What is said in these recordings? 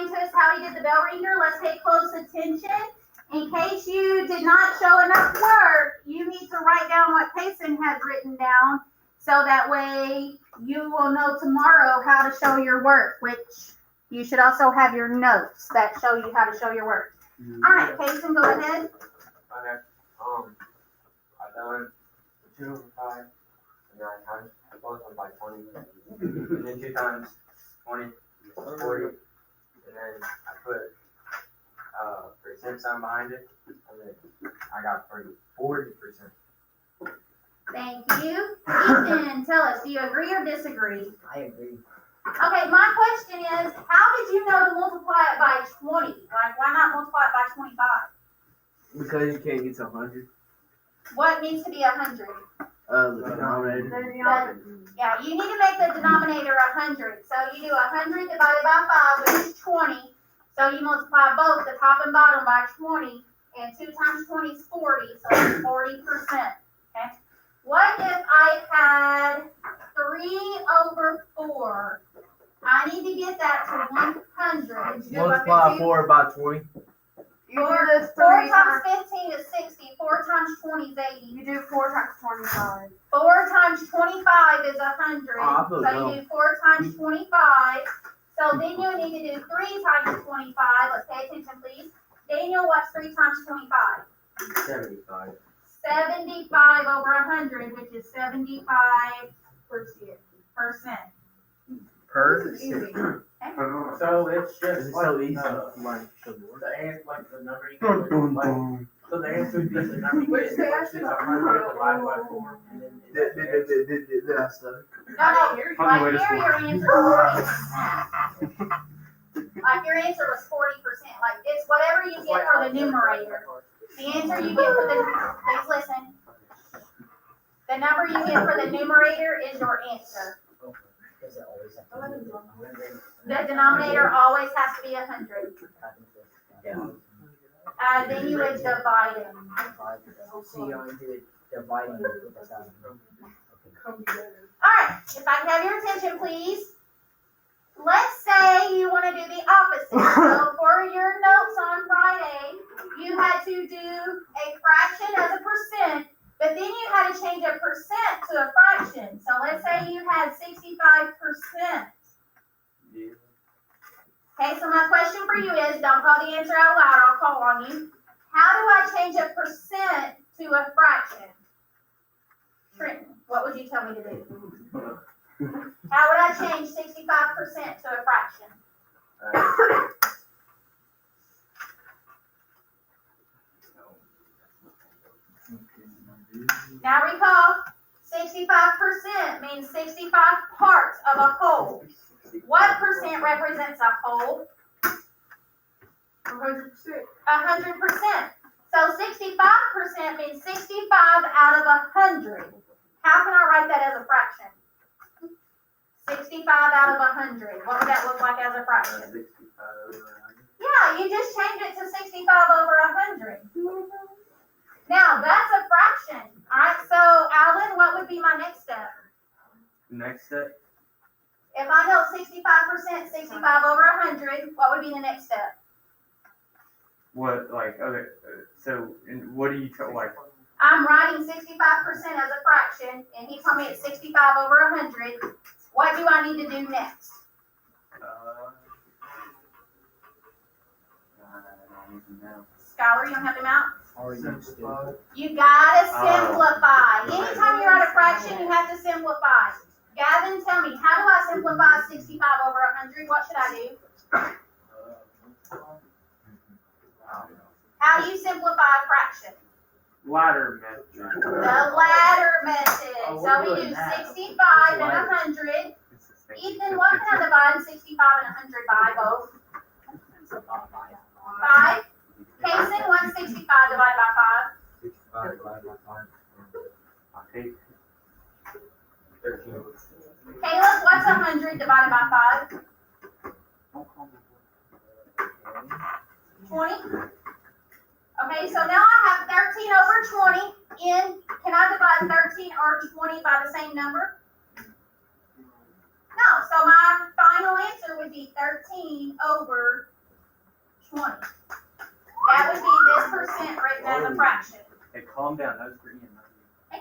explain to us how he did the bell ringer, let's pay close attention. In case you did not show enough work, you need to write down what Payson has written down, so that way you will know tomorrow how to show your work, which you should also have your notes that show you how to show your work. All right, Payson, go ahead. Okay. I done 2 over 5, and then I times both of them by 20, and then 2 times 20 is 40, and then I put percent sign behind it, and then I got 40%. Thank you. Ethan, tell us, do you agree or disagree? I agree. Okay, my question is, how did you know to multiply it by 20? Like, why not multiply it by 25? Because you can't get to 100. What needs to be 100? The denominator. Yeah, you need to make the denominator 100. So you do 100 divided by 5, which is 20. So you multiply both the top and bottom by 20, and 2 times 20 is 40, so that's 40%. Okay. What if I had 3 over 4? I need to get that to 100. Multiply 4 by 20. You do this 4 3 times times. 15 is 60. 4 times 20 is 80. You do 4 times 25. 4 times 25 is 100. Oh, So you do 4 times 25. So then you need to do 3 times 25. Let's pay attention, please. Daniel, what's 3 times 25? 75. 75 over 100, which is 75%. So it's just It's like, so easy. like the number you get, like, so the answer would be the number you get, which is 100 divided by 4. And then Did I stutter? No, right here your answer was 40%. Like your answer was 40%. Like it's whatever you get for the numerator. The answer you get for the, please listen. The number you get for the numerator is your answer. Does it always have to be 100? The denominator always has to be 100. Yeah. Then you would divide it. So you only do it dividing it with the sign. Alright, if I can have your attention, please. Let's say you want to do the opposite. So for your notes on Friday, you had to do a fraction as a percent, but then you had to change a percent to a fraction. So let's say you had 65%. Okay, so my question for you is, don't call the answer out loud, I'll call on you. How do I change a percent to a fraction? Trenton, what would you tell me to do? How would I change 65% to a fraction? Now recall, 65% means 65 parts of a whole. What percent represents a whole? 100%. 100%. So 65% means 65 out of 100. How can I write that as a fraction? 65 out of 100. What would that look like as a fraction? Yeah, you just changed it to 65 over 100. Now, that's a fraction. All right, so Alan, what would be my next step? Next step? If I know 65%, 65 over 100, what would be the next step? What, like, okay, so, and what do you tell, like, I'm writing 65% as a fraction, and he told me it's 65 over 100. What do I need to do next? I don't even know. Scholar, you don't have them out? Or you still. You gotta simplify. Anytime you write a fraction, you have to simplify. Gavin, tell me, how do I simplify 65 over 100? What should I do? How do you simplify a fraction? Ladder method. The ladder method. So we do 65 and 100. Ethan, what can I divide 65 and 100 by both? 5. Payson, what's 65 divided by 65 divided by 5. I take 13. 5? Caleb, what's 100 divided by 5? 20. Okay, so now I have 13 over 20 in, can I divide 13 or 20 by the same number? No, so my final answer would be 13 over 20. That would be this percent written as a fraction. Hey, calm down, that was for Ian, not you.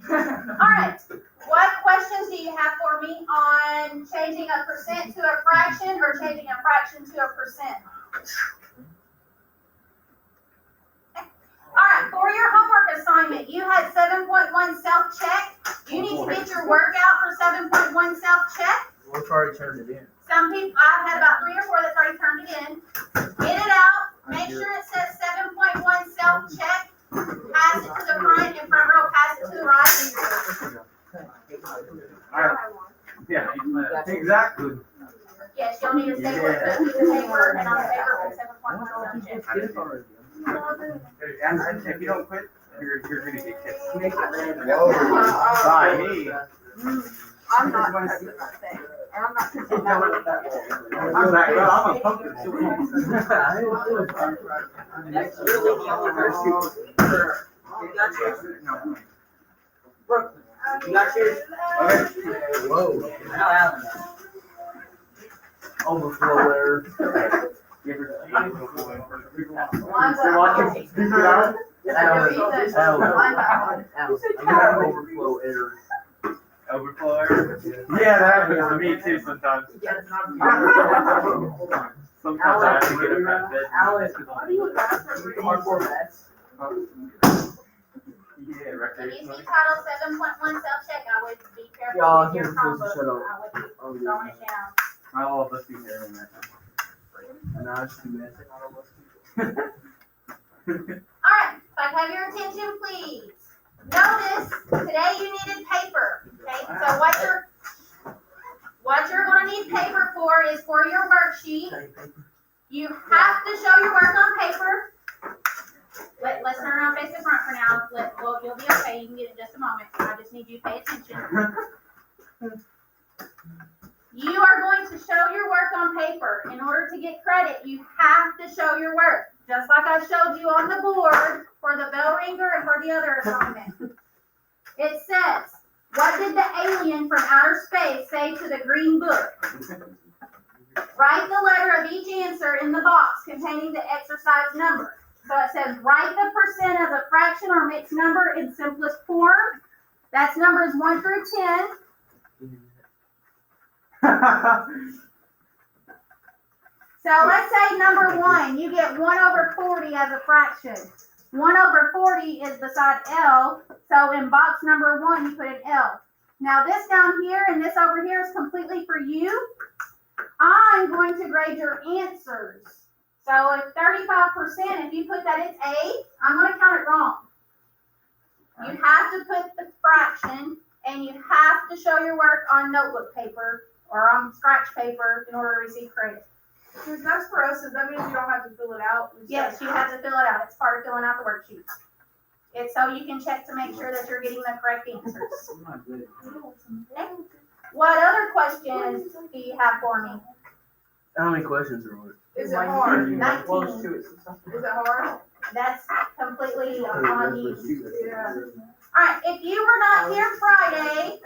Alright, what questions do you have for me on changing a percent to a fraction or changing a fraction to a percent? Alright, for your homework assignment, you had 7.1 self-check. You need to get your work out for 7.1 self-check. We've already turned it in. Some people, I've had about 3 or 4 that's already turned it in. Get it out, make sure it says 7.1 self-check. Pass it to the front and front row, pass it to the right. Yeah, exactly. Yes, you'll need a stapler to piece of paper, and on the paper, put 7.1 self-check. If you don't quit, you're gonna get kicked. Whoa. By me. I'm not touching that thing. And I'm not touching that one. I'm back, I'm a pumpkin. Next really university. You got yours? No. You got yours? Okay. Whoa. Now Alan. Overflow error. You ever seen it before? One's You're watching, speak it out. Alan. Alan. I got an overflow error. Overflow error? Yeah, that happens to me too sometimes. Sometimes I have to get up out of bed. Alan. What do you Hardcore bets. Yeah, If record. you see title 7.1 self-check, I would be careful Y'all with your here supposed to Chromebook. shut up. I would be throwing it down. All of us be there in that. Now it's too messy. Alright, if I have your attention, please. Notice, today you needed paper, okay? So what you're gonna need paper for is for your worksheet. You have to show your work on paper. Let's turn around face the front for now. You'll be okay, you can get it in just a moment. I just need you to pay attention. You are going to show your work on paper. In order to get credit, you have to show your work. Just like I showed you on the board for the bell ringer and for the other assignment. It says, what did the alien from outer space say to the green book? Write the letter of each answer in the box containing the exercise number. So it says, write the percent as a fraction or mixed number in simplest form. That's numbers 1 through 10. So let's say number 1, you get 1 over 40 as a fraction. 1 over 40 is beside L, so in box number 1, you put an L. Now this down here and this over here is completely for you. I'm going to grade your answers. So if 35%, if you put that it's A, I'm going to count it wrong. You have to put the fraction, and you have to show your work on notebook paper or on scratch paper in order to receive credit. Because that's for us, so that means you don't have to fill it out. Yes, you have to fill it out. It's part of filling out the worksheets. It's so you can check to make sure that you're getting the correct answers. Okay. What other questions do you have for me? How many questions are there? Is it hard? 19. Is it hard? That's completely on you. Yeah. Alright, if you were not here Friday,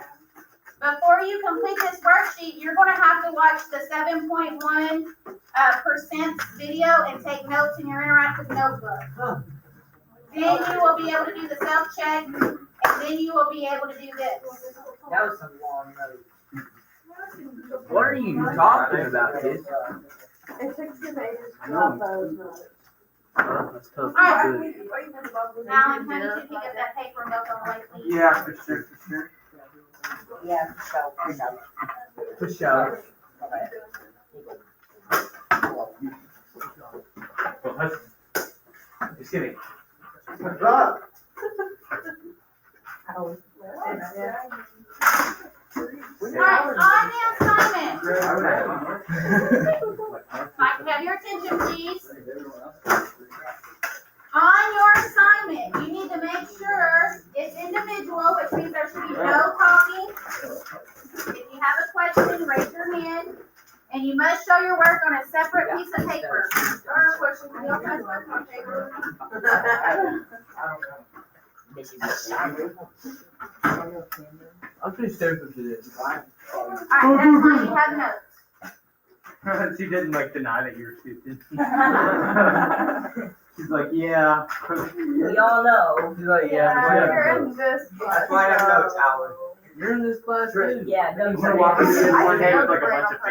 before you complete this worksheet, you're gonna have to watch the 7.1% video and take notes in your interactive notebook. Then you will be able to do the self-check, and then you will be able to do this. That was some long note. What are you talking about, kid? It takes 2 pages to love those notes. That's tough. Alright. Good. Alan, can you pick up that paper and go on the way, please? Yeah, for sure. Yeah, for sure. For sure. Well, that's, just kidding. Alright, on the assignment, if I can have your attention, please. On your assignment, you need to make sure it's individual, which means there should be no talking. If you have a question, raise your hand, and you must show your work on a separate piece of paper. Our question, we don't have work on paper. I'm pretty stupid for this. Alright, that's why you have notes. She didn't like deny that you were stupid. She's like, yeah. We all know. She's like, Yeah, yeah. you're in this class. That's why I have notes, Alan. You're in this class too. Yeah, no, You wanna walk into this one day with like a bunch of I